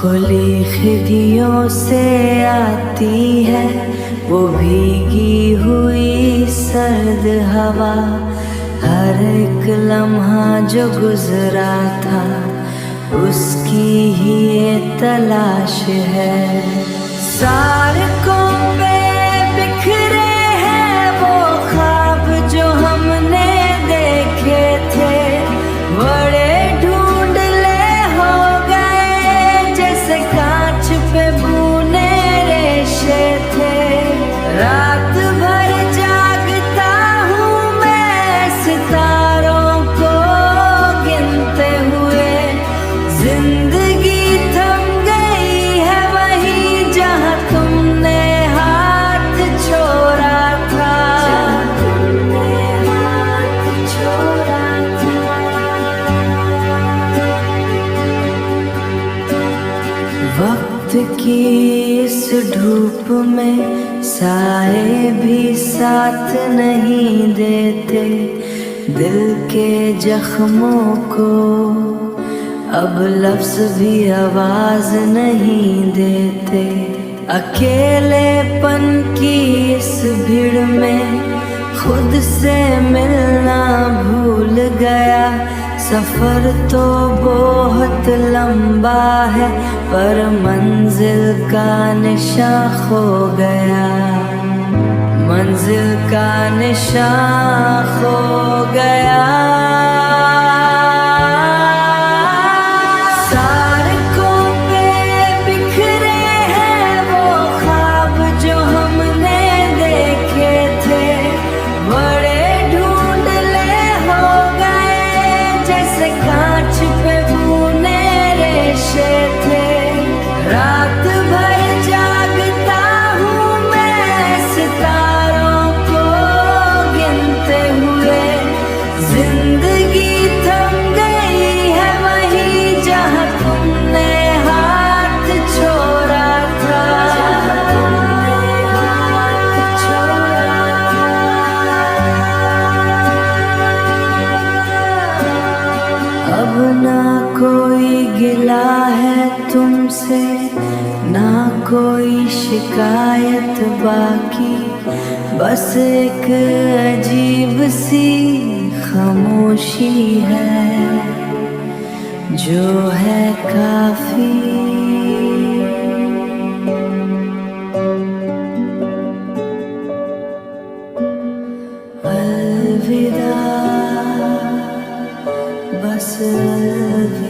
खुली खिड़कियों से आती है वो भीगी हुई सर्द हवा। हर एक लम्हा जो गुजरा था उसकी ही ये तलाश है। सड़कों पे बिखरे हैं वो ख्वाब जो हमने देखे थे, बड़े ढूंढले हो गए जैसे कांच पे बुने रेशे थे। रात भर जागता हूँ मैं सितारों को गिनते हुए, जिंदगी थम गई है वहीं जहाँ तुमने हाथ छोड़ा था। वक्त की इस धूप में साए भी साथ नहीं देते, दिल के जख्मों को अब लफ्ज भी आवाज नहीं देते। अकेलेपन की इस भीड़ में खुद से मिलना भूल गया। सफर तो बहुत लंबा है पर मंजिल का निशान खो गया, मंजिल का निशान खो गया। सड़कों पे बिखरे हैं वो ख्वाब जो हमने देखे थे, बड़े ढूंढले हो गए जैसे कांच पे बुने रेशे थे। रात भर जागता हूँ मैं सितारों को गिनते हुए, जिंदगी थम गई है वहीं जहाँ तुमने हाथ छोड़ा था। अब ना कोई गिला है तुमसे, ना कोई शिकायत बाकी, बस एक अजीब सी खामोशी है जो है काफी। अलविदा, बस अलविदा।